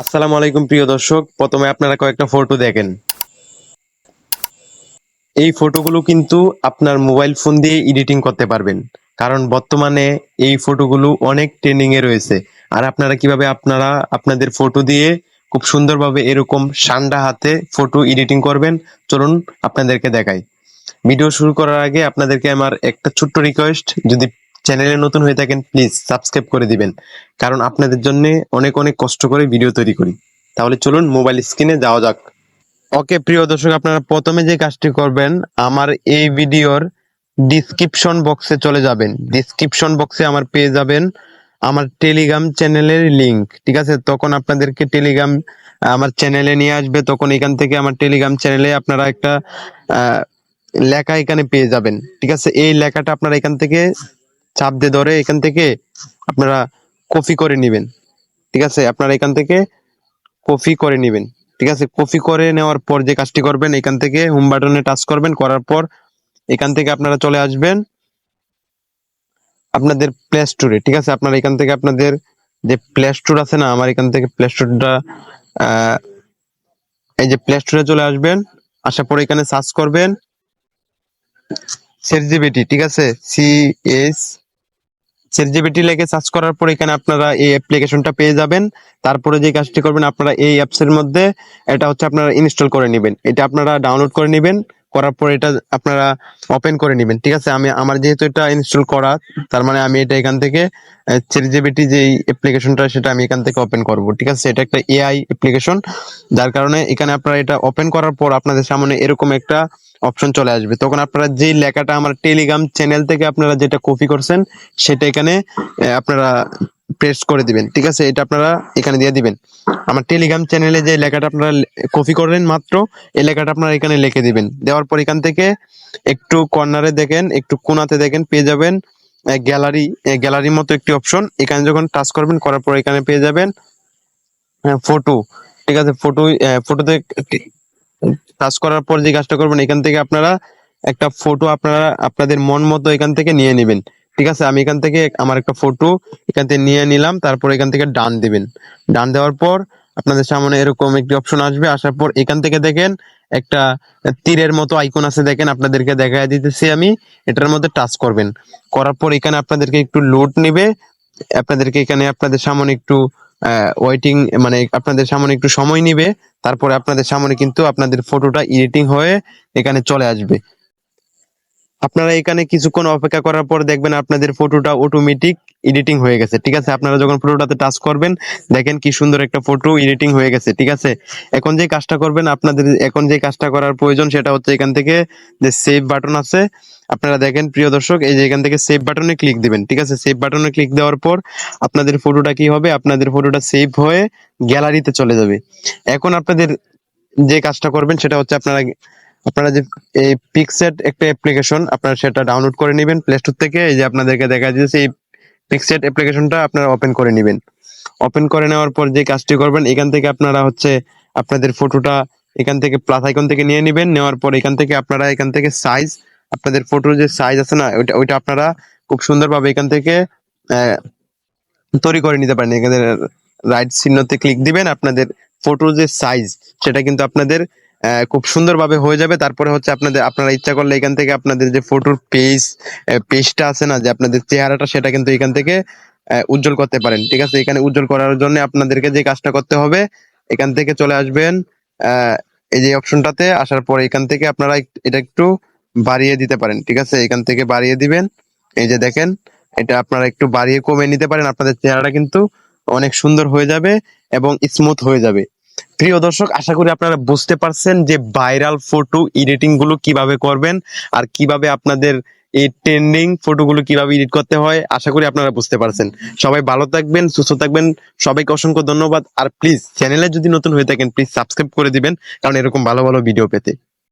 আসসালামু আলাইকুম প্রিয় দর্শক, প্রথমে আপনারা কয়েকটা ফটো দেখেন। এই ফটোগুলো কিন্তু আপনার মোবাইল ফোন দিয়ে এডিটিং করতে পারবেন, কারণ বর্তমানে এই ফটোগুলো অনেক ট্রেন্ডিং এ রয়েছে। আর আপনারা কিভাবে আপনাদের ফটো দিয়ে খুব সুন্দরভাবে এরকম সান্ডা হাতে ফটো এডিটিং করবেন, চলুন আপনাদেরকে দেখাই। ভিডিও শুরু করার আগে আপনাদেরকে আমার একটা ছোট্ট রিকোয়েস্ট, যদি চ্যানেলে নতুন হয়ে থাকেন প্লিজ সাবস্ক্রাইব করে দিবেন, কারণ আপনাদের জন্য অনেক অনেক কষ্ট করে ভিডিও তৈরি করি। তাহলে চলুন মোবাইল স্ক্রিনে যাওয়া যাক। ওকে প্রিয় দর্শক, আপনারা প্রথমে যে কাজটি করবেন, আমার এই ভিডিওর ডিসক্রিপশন বক্সে চলে যাবেন। ডিসক্রিপশন বক্সে আমার পেয়ে যাবেন আমার টেলিগ্রাম চ্যানেলের লিংক। ঠিক আছে, তখন আপনাদেরকে টেলিগ্রাম আমার চ্যানেলে নিয়ে আসবে। তখন এখান থেকে আমার টেলিগ্রাম চ্যানেলে আপনারা একটা আহ, লেখা এখানে পেয়ে যাবেন। ঠিক আছে, এই লেখাটা আপনারা এখান থেকে চাপ দিয়ে ধরে এখান থেকে আপনারা কপি করে নেবেন। ঠিক আছে, আপনারা এখান থেকে কপি করে নেবেন। ঠিক আছে, কপি করে নেওয়ার পর যে কাজটি করবেন, এখান থেকে হোম বাটনে টাচ করবেন। করার পর এখান থেকে আপনারা চলে আসবেন আপনাদের প্লে স্টোরে। ঠিক আছে, আপনারা এখান থেকে আপনাদের যে প্লে স্টোর আছে না, আমার এখান থেকে প্লে স্টোরটা এই যে প্লে স্টোরে চলে আসবেন। আসার পর এখানে সার্চ করবেন ChatGPT। ঠিক আছে, CS ChatGPT লিখে সার্চ করার পর এখানে আপনারা এই অ্যাপ্লিকেশনটা পেয়ে যাবেন। তারপরে যে কাজটি করবেন, আপনারা এই অ্যাপস এর মধ্যে এটা হচ্ছে আপনারা ইনস্টল করে নেবেন। এটা আপনারা ডাউনলোড করে নেবেন। করার পর এটা আপনারা ওপেন করে নেবেন। ঠিক আছে, আমার যেহেতু এটা ইনস্টল করা, তার মানে আমি এটা এখান থেকে ChatGPT যে অ্যাপ্লিকেশনটা সেটা আমি এখান থেকে ওপেন করব। ঠিক আছে, এটা একটা AI অ্যাপ্লিকেশন, যার কারণে এখানে আপনারা এটা ওপেন করার পর আপনাদের সামনে এরকম একটা অপশন চলে আসবে। তখন আপনারা যেই লেখাটা আমার টেলিগ্রাম চ্যানেল থেকে আপনারা যেটা কপি করছেন সেটা এখানে আপনারা প্রেস করে দিবেন। ঠিক আছে, এটা আপনারা এখানে দিয়ে দিবেন। আমার টেলিগ্রাম চ্যানেলে যে লেখাটা আপনারা কপি করলেন মাত্র, এই লেখাটা আপনারা এখানে লিখে দিবেন। দেওয়ার পর এখান থেকে একটু কর্নারে দেখেন, একটু কোণাতে দেখেন, পেয়ে যাবেন গ্যালারির মতো একটি অপশন। এখানে যখন টাচ করবেন, করার পর এখানে পেয়ে যাবেন ফটো। ঠিক আছে, ফটোতে টাচ করার পর যে কাজটা করবেন, এখান থেকে আপনারা একটা ফটো আপনারা আপনাদের মন মতো এখান থেকে নিয়ে নেবেন। ঠিক আছে, আমি এখান থেকে আমার একটা ফটো এখান থেকে নিয়ে নিলাম। তারপর এখান থেকে ডান দিবেন। ডান দেওয়ার পর আপনাদের সামনে এরকম একটি অপশন আসবে। আসার পর এখান থেকে দেখেন একটা তীরের মতো আইকন আছে, দেখেন আপনাদেরকে দেখাই দিতেছি আমি। এটার মধ্যে টাচ করবেন। করার পর এখানে আপনাদেরকে একটু লোড নেবে। আপনাদেরকে এখানে আপনাদের সামনে একটু ওয়েটিং, মানে আপনাদের সামনে একটু সময় নিবে। তারপরে আপনাদের সামনে কিন্তু আপনাদের ফটোটা এডিটিং হয়ে এখানে চলে আসবে। আপনারা এখানে কিছুক্ষণ অপেক্ষা করার পর দেখবেন আপনাদের ফটোটা অটোমেটিক এডিটিং হয়ে গেছে। ঠিক আছে, আপনারা যখন ফটোটাতে টাচ করবেন, দেখেন কি সুন্দর একটা ফটো এডিটিং হয়ে গেছে। ঠিক আছে, এখন যে কাজটা করবেন, আপনাদের এখন যে কাজটা করার প্রয়োজন সেটা হচ্ছে এখান থেকে যে সেভ বাটন আছে, আপনারা দেখেন প্রিয় দর্শক, এই যে এখান থেকে সেভ বাটনে ক্লিক দিবেন। ঠিক আছে, সেভ বাটনে ক্লিক দেওয়ার পর আপনাদের ফটোটা কি হবে, আপনাদের ফটোটা সেভ হয়ে গ্যালারিতে চলে যাবে। এখন আপনাদের যে কাজটা করবেন সেটা হচ্ছে আপনারা আপনারা যে এই পিক্সেট একটা অ্যাপ্লিকেশন আপনারা সেটা ডাউনলোড করে নেবেন প্লে স্টোর থেকে। এই যে আপনাদেরকে দেখা যাচ্ছে এই পিক্সেট অ্যাপ্লিকেশনটা আপনারা ওপেন করে নেবেন। ওপেন করে নেওয়ার পর যে কাজটি করবেন, এখান থেকে আপনারা হচ্ছে আপনাদের ফটোটা এখান থেকে প্লাস আইকন থেকে নিয়ে নেবেন। নেওয়ার পর এখান থেকে আপনারা এখান থেকে সাইজ, আপনাদের ফটোর যে সাইজ আছে না, ওইটা ওইটা আপনারা খুব সুন্দরভাবে এখান থেকে আহ, তৈরি করে নিতে পারেন। এখানে রাইট চিহ্নতে ক্লিক দিবেন, আপনাদের ফটোর যে সাইজ সেটা কিন্তু আপনাদের খুব সুন্দরভাবে হয়ে যাবে। তারপরে হচ্ছে আপনারা ইচ্ছা করলে এখান থেকে আপনাদের যে ফটোর পেজটা আছে না, যে আপনাদের চেহারাটা, সেটা কিন্তু এখান থেকে উজ্জ্বল করতে পারেন। ঠিক আছে, এখানে উজ্জ্বল করার জন্য আপনাদেরকে যে কাজটা করতে হবে, এখান থেকে চলে আসবেন আহ এই যে অপশনটাতে। আসার পর এখান থেকে আপনারা এটা একটু বাড়িয়ে দিতে পারেন। ঠিক আছে, এখান থেকে বাড়িয়ে দিবেন। এই যে দেখেন, এটা আপনারা একটু বাড়িয়ে কমিয়ে নিতে পারেন। আপনাদের চেহারাটা কিন্তু অনেক সুন্দর হয়ে যাবে এবং স্মুথ হয়ে যাবে। প্রিয় দর্শক, আশা করি আপনারা বুঝতে পারছেন যে ভাইরাল ফটো এডিটিং গুলো কিভাবে করবেন আর কিভাবে আপনাদের এই ট্রেন্ডিং ফটোগুলো কিভাবে এডিট করতে হয়। আশা করি আপনারা বুঝতে পারছেন। সবাই ভালো থাকবেন, সুস্থ থাকবেন। সবাইকে অসংখ্য ধন্যবাদ। আর প্লিজ চ্যানেলে যদি নতুন হয়ে থাকেন প্লিজ সাবস্ক্রাইব করে দিবেন, কারণ এরকম ভালো ভালো ভিডিও পেতে।